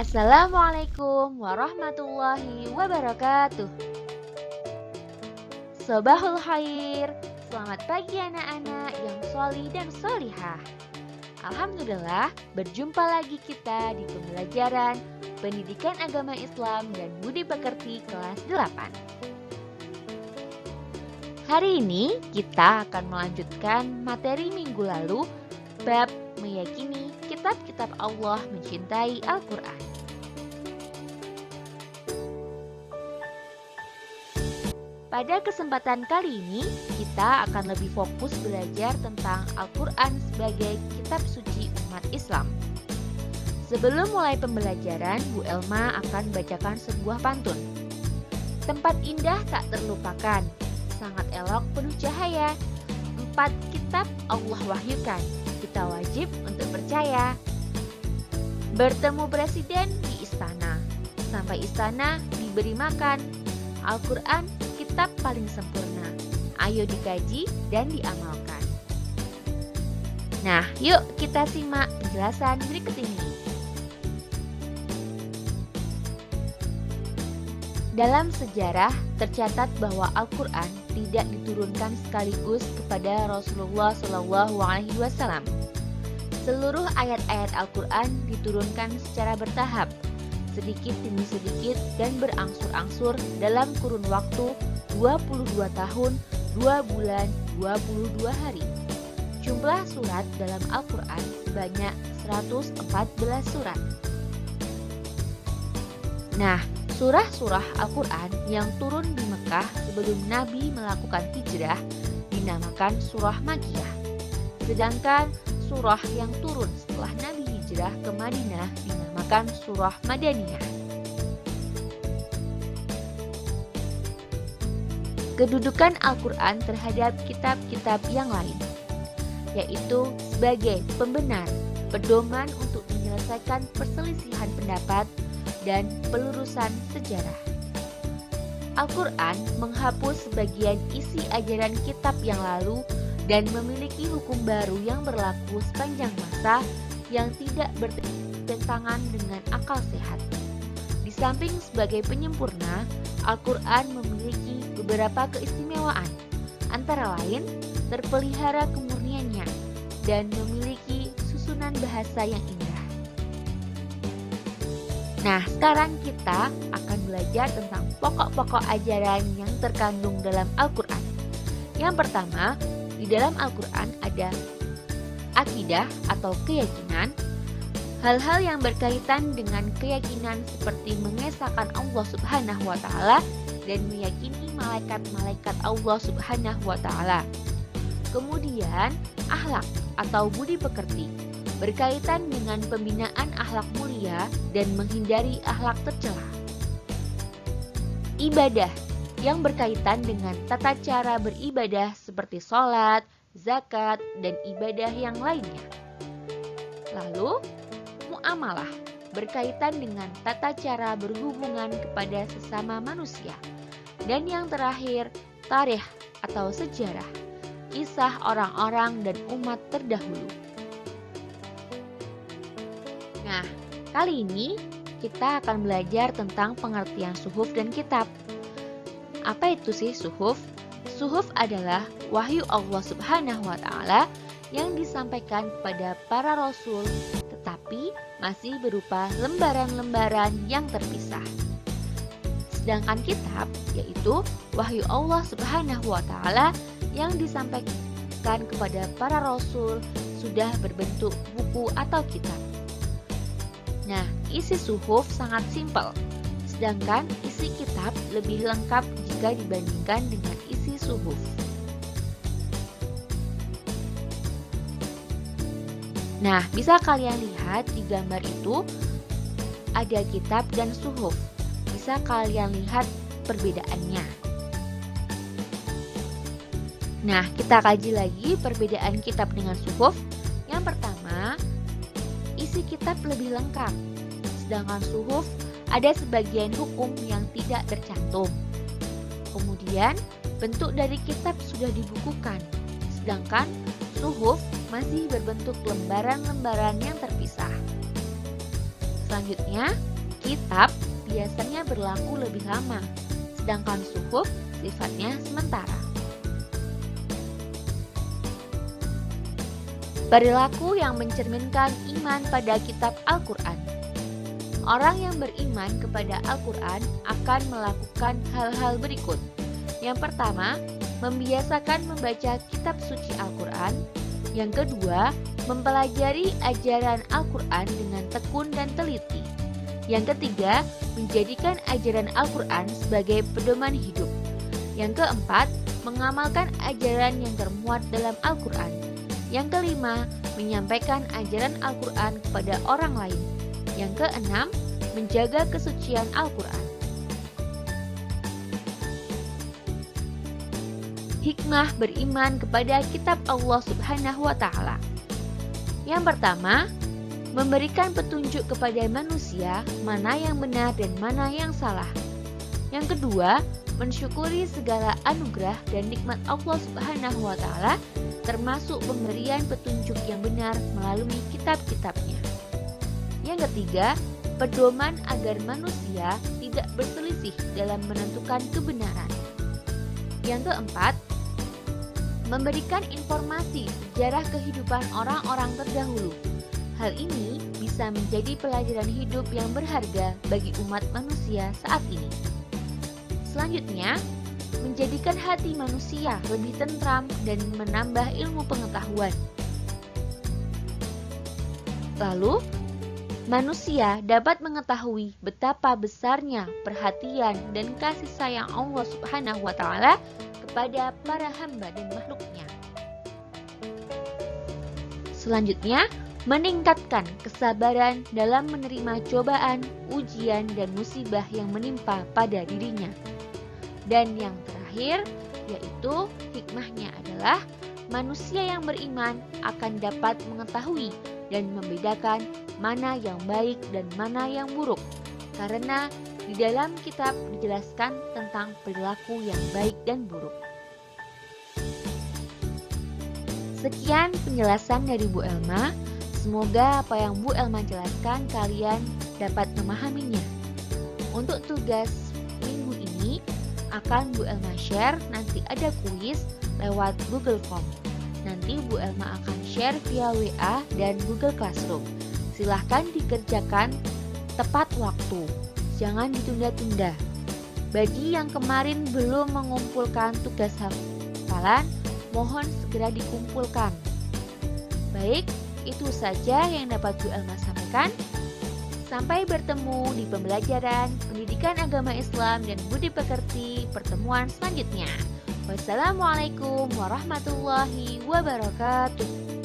Assalamualaikum warahmatullahi wabarakatuh. Sobahul khair. Selamat pagi anak-anak yang sholih dan sholihah. Alhamdulillah, berjumpa lagi kita di pembelajaran Pendidikan Agama Islam dan Budi Pekerti kelas 8. Hari ini kita akan melanjutkan materi minggu lalu, bab meyakini kitab-kitab Allah mencintai Al-Quran. Pada kesempatan kali ini, kita akan lebih fokus belajar tentang Al-Quran sebagai kitab suci umat Islam. Sebelum mulai pembelajaran, Bu Elma akan bacakan sebuah pantun. Tempat indah tak terlupakan, sangat elok penuh cahaya. 4 kitab Allah wahyukan, kita wajib untuk percaya. Bertemu presiden di istana, sampai istana diberi makan. Al-Quran kitab paling sempurna, ayo dikaji dan diamalkan. Nah, yuk kita simak penjelasan berikut ini. Dalam sejarah tercatat bahwa Al-Quran tidak diturunkan sekaligus kepada Rasulullah SAW. Seluruh ayat-ayat Al-Quran diturunkan secara bertahap, sedikit demi sedikit dan berangsur-angsur dalam kurun waktu 22 tahun, 2 bulan, 22 hari. Jumlah surat dalam Al-Quran sebanyak 114 surat. Nah, surah-surah Al-Quran yang turun di Mekah sebelum Nabi melakukan hijrah dinamakan surah Makkiyah. Sedangkan surah yang turun setelah Nabi hijrah ke Madinah dinamakan surah Madaniyah. Kedudukan Al-Quran terhadap kitab-kitab yang lain, yaitu sebagai pembenar, pedoman untuk menyelesaikan perselisihan pendapat, dan pelurusan sejarah. Al-Quran menghapus sebagian isi ajaran kitab yang lalu dan memiliki hukum baru yang berlaku sepanjang masa yang tidak bertentangan dengan akal sehat. Di samping sebagai penyempurna, Al-Quran memiliki beberapa keistimewaan, antara lain terpelihara kemurniannya dan memiliki susunan bahasa yang indah. Nah, sekarang kita akan belajar tentang pokok-pokok ajaran yang terkandung dalam Al-Quran. Yang pertama, di dalam Al-Quran ada akidah atau keyakinan, hal-hal yang berkaitan dengan keyakinan seperti mengesahkan Allah Subhanahu wa Ta'ala dan meyakini malaikat-malaikat Allah Subhanahu wa Ta'ala. Kemudian, akhlak atau budi pekerti, berkaitan dengan pembinaan akhlak mulia dan menghindari akhlak tercela. Ibadah yang berkaitan dengan tata cara beribadah seperti sholat, zakat, dan ibadah yang lainnya. Lalu, muamalah berkaitan dengan tata cara berhubungan kepada sesama manusia. Dan yang terakhir, tarikh atau sejarah, kisah orang-orang dan umat terdahulu. Nah, kali ini kita akan belajar tentang pengertian suhuf dan kitab. Apa itu sih suhuf? Suhuf adalah wahyu Allah Subhanahu wa Ta'ala yang disampaikan kepada para rasul, tetapi masih berupa lembaran-lembaran yang terpisah. Sedangkan kitab yaitu wahyu Allah Subhanahu wa Ta'ala yang disampaikan kepada para rasul sudah berbentuk buku atau kitab. Nah, isi suhuf sangat simpel, sedangkan isi kitab lebih lengkap jika dibandingkan dengan isi suhuf. Nah, bisa kalian lihat di gambar itu ada kitab dan suhuf. Bisa kalian lihat perbedaannya. Nah, kita kaji lagi perbedaan kitab dengan suhuf. Yang pertama, isi kitab lebih lengkap, sedangkan suhuf ada sebagian hukum yang tidak tercantum. Kemudian, bentuk dari kitab sudah dibukukan, sedangkan suhuf masih berbentuk lembaran-lembaran yang terpisah. Selanjutnya, Kitab biasanya berlaku lebih lama, sedangkan suhuf sifatnya sementara. Perilaku yang mencerminkan iman pada kitab Al-Quran. Orang yang beriman kepada Al-Quran akan melakukan hal-hal berikut. Yang pertama, membiasakan membaca kitab suci Al-Quran. Yang kedua, mempelajari ajaran Al-Quran dengan tekun dan teliti. Yang ketiga, menjadikan ajaran Al-Quran sebagai pedoman hidup. Yang keempat, mengamalkan ajaran yang termuat dalam Al-Quran. Yang kelima, menyampaikan ajaran Al-Quran kepada orang lain. Yang keenam, menjaga kesucian Al-Quran. Hikmah beriman kepada kitab Allah Subhanahu wa Ta'ala. Yang pertama, memberikan petunjuk kepada manusia mana yang benar dan mana yang salah. Yang kedua, mensyukuri segala anugerah dan nikmat Allah Subhanahu wa Ta'ala, termasuk pemberian petunjuk yang benar melalui kitab-kitabnya. Yang ketiga, pedoman agar manusia tidak berselisih dalam menentukan kebenaran. Yang keempat, memberikan informasi sejarah kehidupan orang-orang terdahulu. Hal ini bisa menjadi pelajaran hidup yang berharga bagi umat manusia saat ini. Selanjutnya, menjadikan hati manusia lebih tentram dan menambah ilmu pengetahuan. Lalu, manusia dapat mengetahui betapa besarnya perhatian dan kasih sayang Allah Subhanahu wa Ta'ala kepada para hamba dan makhluknya. Selanjutnya, meningkatkan kesabaran dalam menerima cobaan, ujian, dan musibah yang menimpa pada dirinya. Dan yang terakhir, yaitu hikmahnya adalah manusia yang beriman akan dapat mengetahui dan membedakan mana yang baik dan mana yang buruk. Karena di dalam kitab dijelaskan tentang perilaku yang baik dan buruk. Sekian penjelasan dari Bu Elma. Semoga apa yang Bu Elma jelaskan kalian dapat memahaminya. Untuk tugas minggu ini akan Bu Elma share, nanti ada kuis lewat Google Form. Nanti Bu Elma akan share via WA dan Google Classroom. Silahkan dikerjakan tepat waktu, jangan ditunda-tunda. Bagi yang kemarin belum mengumpulkan tugas hafalan, mohon segera dikumpulkan. Baik, itu saja yang dapat Bu Elma sampaikan. Sampai bertemu di pembelajaran Pendidikan Agama Islam dan Budi Pekerti pertemuan selanjutnya. Wassalamualaikum warahmatullahi wabarakatuh.